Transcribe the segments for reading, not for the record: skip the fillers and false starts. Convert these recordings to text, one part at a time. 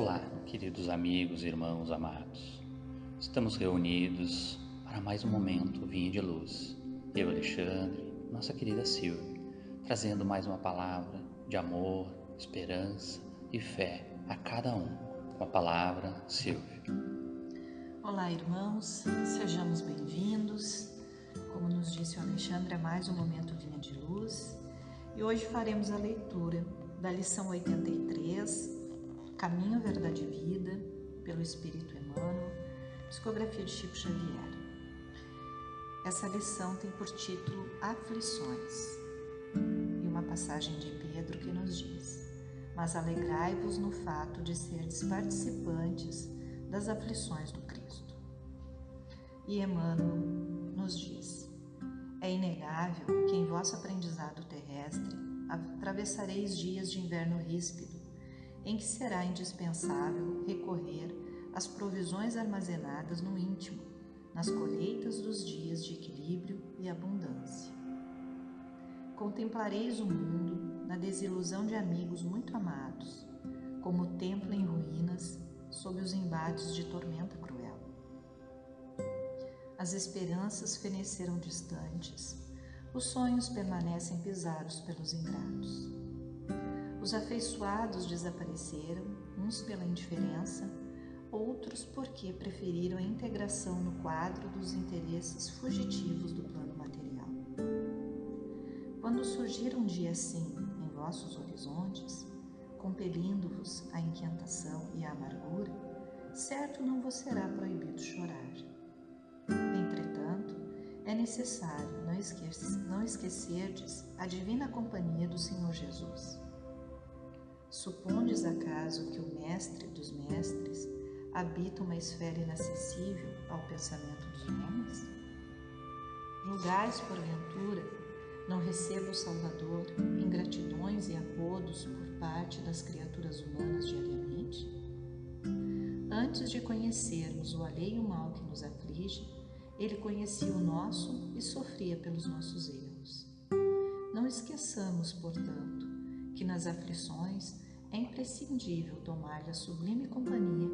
Olá, queridos amigos e irmãos amados. Estamos reunidos para mais um momento Vinha de Luz. Eu, Alexandre, nossa querida Silvia, trazendo mais uma palavra de amor, esperança e fé a cada um. Com a palavra, Silvia. Olá, irmãos, sejamos bem-vindos. Como nos disse o Alexandre, é mais um momento Vinha de Luz. E hoje faremos a leitura da lição 83, Caminho, Verdade e Vida, pelo Espírito Emmanuel, psicografia de Chico Xavier. Essa lição tem por título Aflições e uma passagem de Pedro que nos diz: mas alegrai-vos no fato de serdes participantes das aflições do Cristo. E Emmanuel nos diz: é inegável que em vosso aprendizado terrestre atravessareis dias de inverno ríspido, em que será indispensável recorrer às provisões armazenadas no íntimo, nas colheitas dos dias de equilíbrio e abundância. Contemplareis o mundo na desilusão de amigos muito amados, como templo em ruínas sob os embates de tormenta cruel. As esperanças feneceram distantes, os sonhos permanecem pisados pelos ingratos. Os afeiçoados desapareceram, uns pela indiferença, outros porque preferiram a integração no quadro dos interesses fugitivos do plano material. Quando surgir um dia assim em vossos horizontes, compelindo-vos à inquietação e à amargura, certo não vos será proibido chorar. Entretanto, é necessário não esquecerdes a divina companhia do Senhor Jesus. Supondes acaso que o Mestre dos Mestres habita uma esfera inacessível ao pensamento dos homens? Julgais, porventura, não receba o Salvador ingratidões e apodos por parte das criaturas humanas diariamente? Antes de conhecermos o alheio mal que nos aflige, ele conhecia o nosso e sofria pelos nossos erros. Não esqueçamos, portanto, que nas aflições é imprescindível tomar-lhe a sublime companhia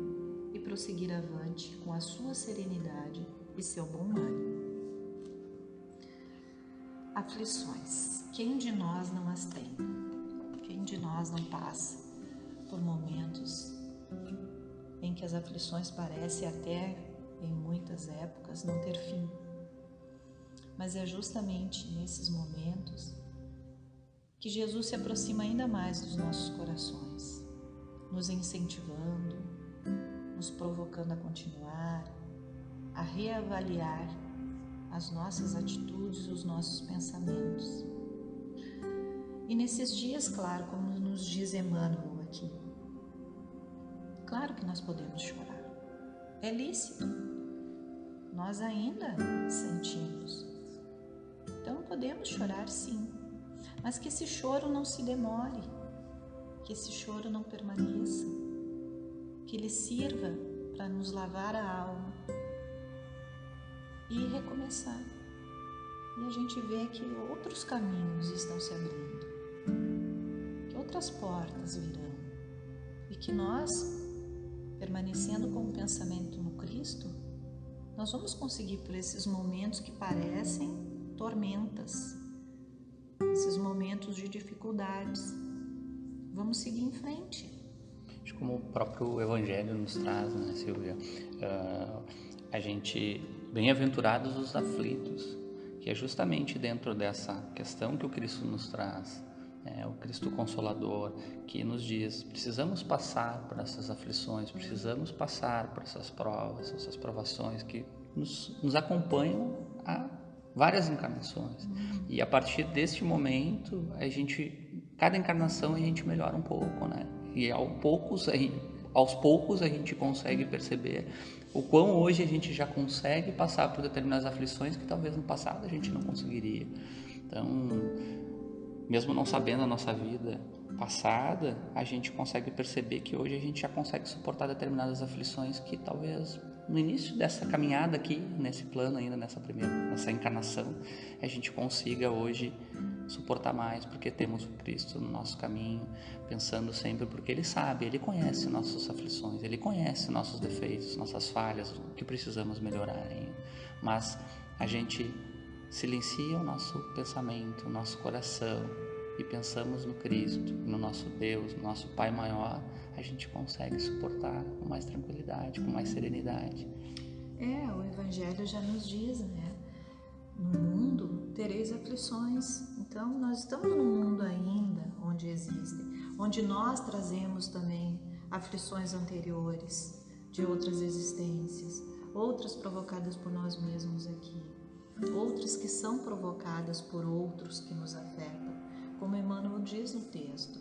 e prosseguir avante com a sua serenidade e seu bom ânimo. Aflições. Quem de nós não as tem? Quem de nós não passa por momentos em que as aflições parecem até, em muitas épocas, não ter fim? Mas é justamente nesses momentos que Jesus se aproxima ainda mais dos nossos corações, nos incentivando, nos provocando a continuar, a reavaliar as nossas atitudes e os nossos pensamentos. E nesses dias, claro, como nos diz Emmanuel aqui, claro que nós podemos chorar, é lícito, nós ainda sentimos, então podemos chorar sim, mas que esse choro não se demore, que esse choro não permaneça, que ele sirva para nos lavar a alma e recomeçar. E a gente vê que outros caminhos estão se abrindo, que outras portas virão e que nós, permanecendo com o pensamento no Cristo, nós vamos conseguir por esses momentos que parecem tormentas, esses momentos de dificuldades. Vamos seguir em frente. Como o próprio Evangelho nos traz, né, Silvia? A gente, bem-aventurados os aflitos, que é justamente dentro dessa questão que o Cristo nos traz, o Cristo Consolador, que nos diz: precisamos passar por essas aflições, precisamos passar por essas provas, essas provações que nos acompanham há várias encarnações. E a partir deste momento, cada encarnação a gente melhora um pouco, né? E aos poucos a gente consegue perceber o quão hoje a gente já consegue passar por determinadas aflições que talvez no passado a gente não conseguiria. Então, mesmo não sabendo a nossa vida passada, a gente consegue perceber que hoje a gente já consegue suportar determinadas aflições que talvez no início dessa caminhada aqui, nesse plano ainda, nessa encarnação, a gente consiga hoje suportar mais, porque temos o Cristo no nosso caminho, pensando sempre, porque Ele sabe, Ele conhece nossas aflições, Ele conhece nossos defeitos, nossas falhas, o que precisamos melhorar ainda. Mas a gente silencia o nosso pensamento, o nosso coração, e pensamos no Cristo, no nosso Deus, no nosso Pai maior, a gente consegue suportar com mais tranquilidade, com mais serenidade. O Evangelho já nos diz, né? No mundo tereis aflições. Então nós estamos num mundo ainda onde existem, onde nós trazemos também aflições anteriores de outras existências, outras provocadas por nós mesmos aqui, outras que são provocadas por outros que nos afetam, como Emmanuel diz no texto.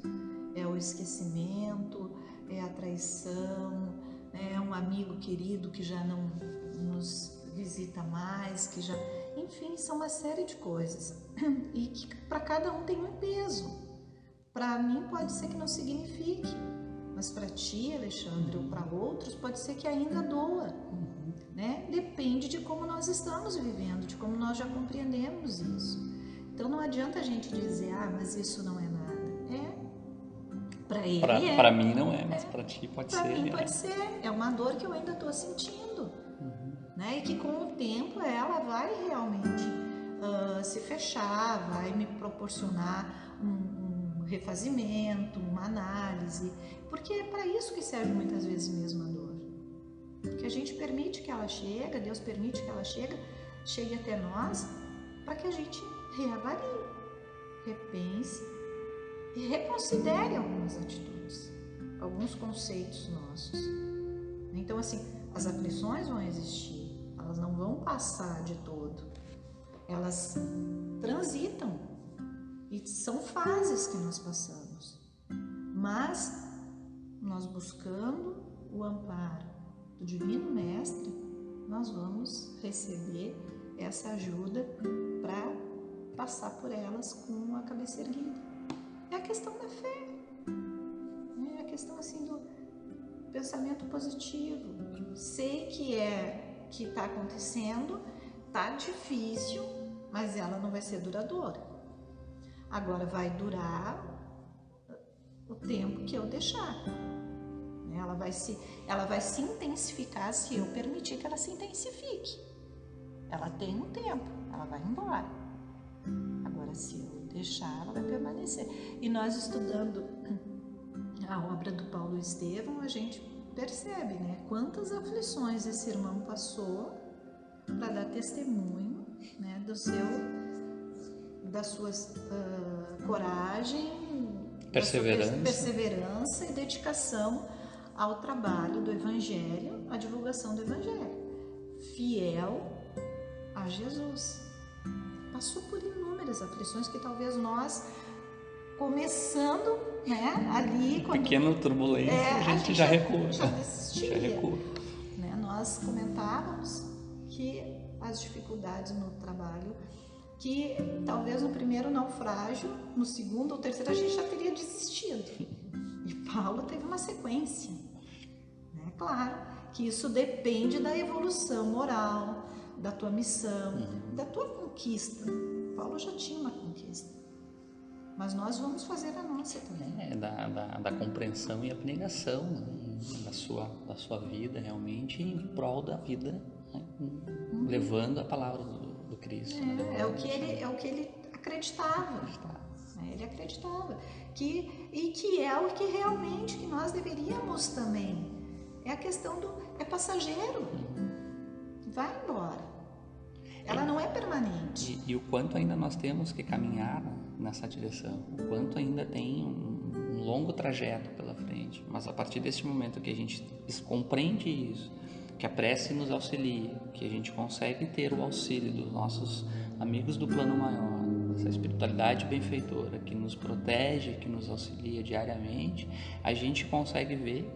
É o esquecimento, é a traição, é um amigo querido que já não nos visita mais, que já... Enfim, são uma série de coisas e que para cada um tem um peso. Para mim pode ser que não signifique, mas para ti, Alexandre, ou para outros pode ser que ainda doa, né? Depende de como nós estamos vivendo, de como nós já compreendemos isso. Então não adianta a gente dizer, mas isso não é nada. Para ele Para mim não é, mas para ti pode ser. Para mim pode ser. É uma dor que eu ainda estou sentindo. Né? E que com o tempo ela vai realmente se fechar, vai me proporcionar um refazimento, uma análise, porque é para isso que serve muitas vezes mesmo a dor, que a gente permite que ela chegue, Deus permite que ela chegue até nós, para que a gente reavalie, repense e reconsidere algumas atitudes, alguns conceitos nossos. Então assim, as aflições vão existir, elas não vão passar de todo, elas transitam e são fases que nós passamos, mas nós buscando o amparo do Divino Mestre, nós vamos receber essa ajuda para passar por elas com a cabeça erguida. É a questão da fé, é a questão assim do pensamento positivo. Sei que está acontecendo, está difícil, mas ela não vai ser duradoura. Agora vai durar o tempo que eu deixar. Ela vai se intensificar se eu permitir que ela se intensifique. Ela tem um tempo, ela vai embora. Agora, se eu deixar, ela vai permanecer. E nós estudando a obra do Paulo Estevão, a gente percebe, né, quantas aflições esse irmão passou para dar testemunho, né, da sua coragem, perseverança e dedicação ao trabalho do Evangelho, à divulgação do Evangelho, fiel a Jesus. Passou por inúmeras aflições que talvez nós, começando, né, ali... Pequena turbulência, a gente já recua. Já desistia. Né? Nós comentávamos que as dificuldades no trabalho, que talvez no primeiro naufrágio, no segundo ou terceiro, a gente já teria desistido. E Paulo teve uma sequência. Né? Claro que isso depende da evolução moral, da tua missão, da tua conquista. Paulo já tinha uma conquista, mas nós vamos fazer a nossa também. Da compreensão e abnegação, né? da sua vida realmente em prol da vida, né? Levando a palavra do Cristo. É o que ele acreditava. Ele acreditava que é o que realmente que nós deveríamos também. É a questão é passageiro, vai embora. Ela não é permanente. E o quanto ainda nós temos que caminhar nessa direção, o quanto ainda tem um longo trajeto pela frente. Mas a partir desse momento que a gente compreende isso, que a prece nos auxilia, que a gente consegue ter o auxílio dos nossos amigos do plano maior, essa espiritualidade benfeitora que nos protege, que nos auxilia diariamente, a gente consegue ver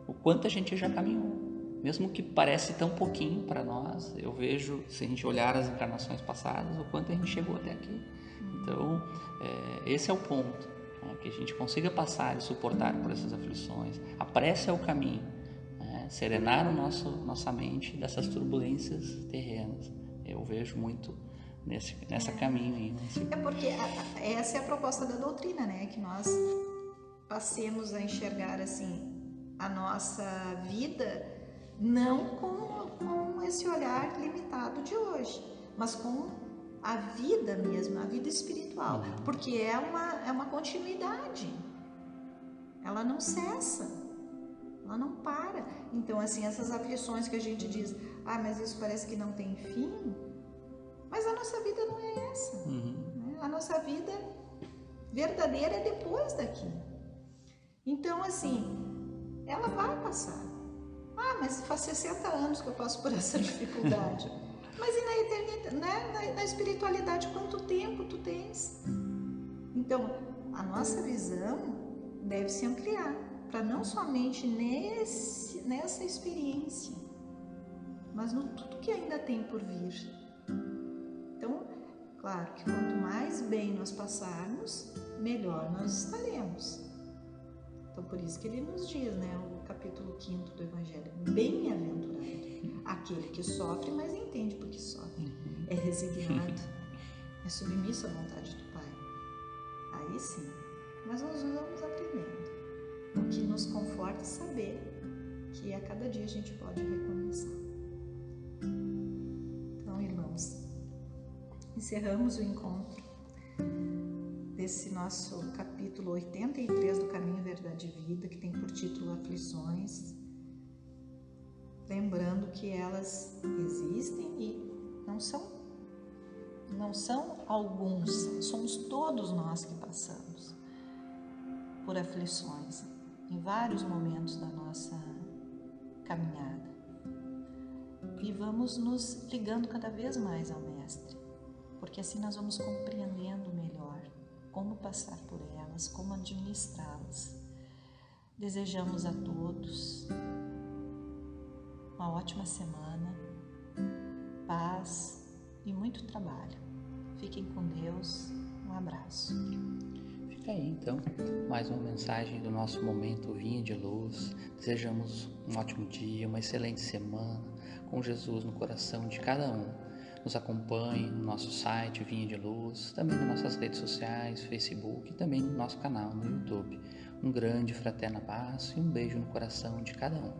o quanto a gente já caminhou. Mesmo que parece tão pouquinho para nós, eu vejo, se a gente olhar as encarnações passadas, o quanto a gente chegou até aqui. Então, esse é o ponto, né? Que a gente consiga passar e suportar por essas aflições. A prece é o caminho, né? Serenar nossa mente dessas turbulências terrenas. Eu vejo muito nessa caminho aí. É porque essa é a proposta da doutrina, né? Que nós passemos a enxergar assim a nossa vida não com esse olhar limitado de hoje, mas com a vida mesmo, a vida espiritual, porque é uma continuidade, ela não cessa, ela não para. Então, assim, essas aflições que a gente diz, mas isso parece que não tem fim, mas a nossa vida não é essa, né? A nossa vida verdadeira é depois daqui. Então, assim, ela vai passar. Mas faz 60 anos que eu passo por essa dificuldade. Mas e na eternidade, né? Na espiritualidade, quanto tempo tu tens? Então, a nossa visão deve se ampliar para não somente nessa experiência, mas no tudo que ainda tem por vir. Então, claro que quanto mais bem nós passarmos, melhor nós estaremos. Então, por isso que ele nos diz, né, o capítulo 5º do Evangelho, bem-aventurado aquele que sofre, mas entende porque sofre, é resignado, é submisso à vontade do Pai. Aí sim, mas nós vamos aprendendo. O que nos conforta é saber que a cada dia a gente pode recomeçar. Então, irmãos, encerramos o encontro desse nosso capítulo 83 do Caminho, Verdade e Vida, que tem por título Aflições, lembrando que elas existem e não são alguns, somos todos nós que passamos por aflições em vários momentos da nossa caminhada. E vamos nos ligando cada vez mais ao Mestre, porque assim nós vamos compreendendo melhor como passar por elas, como administrá-las. Desejamos a todos uma ótima semana, paz e muito trabalho. Fiquem com Deus, um abraço. Fica aí então, mais uma mensagem do nosso momento Vinha de Luz. Desejamos um ótimo dia, uma excelente semana, com Jesus no coração de cada um. Nos acompanhe no nosso site Vinha de Luz, também nas nossas redes sociais, Facebook e também no nosso canal no YouTube. Um grande fraterno abraço e um beijo no coração de cada um.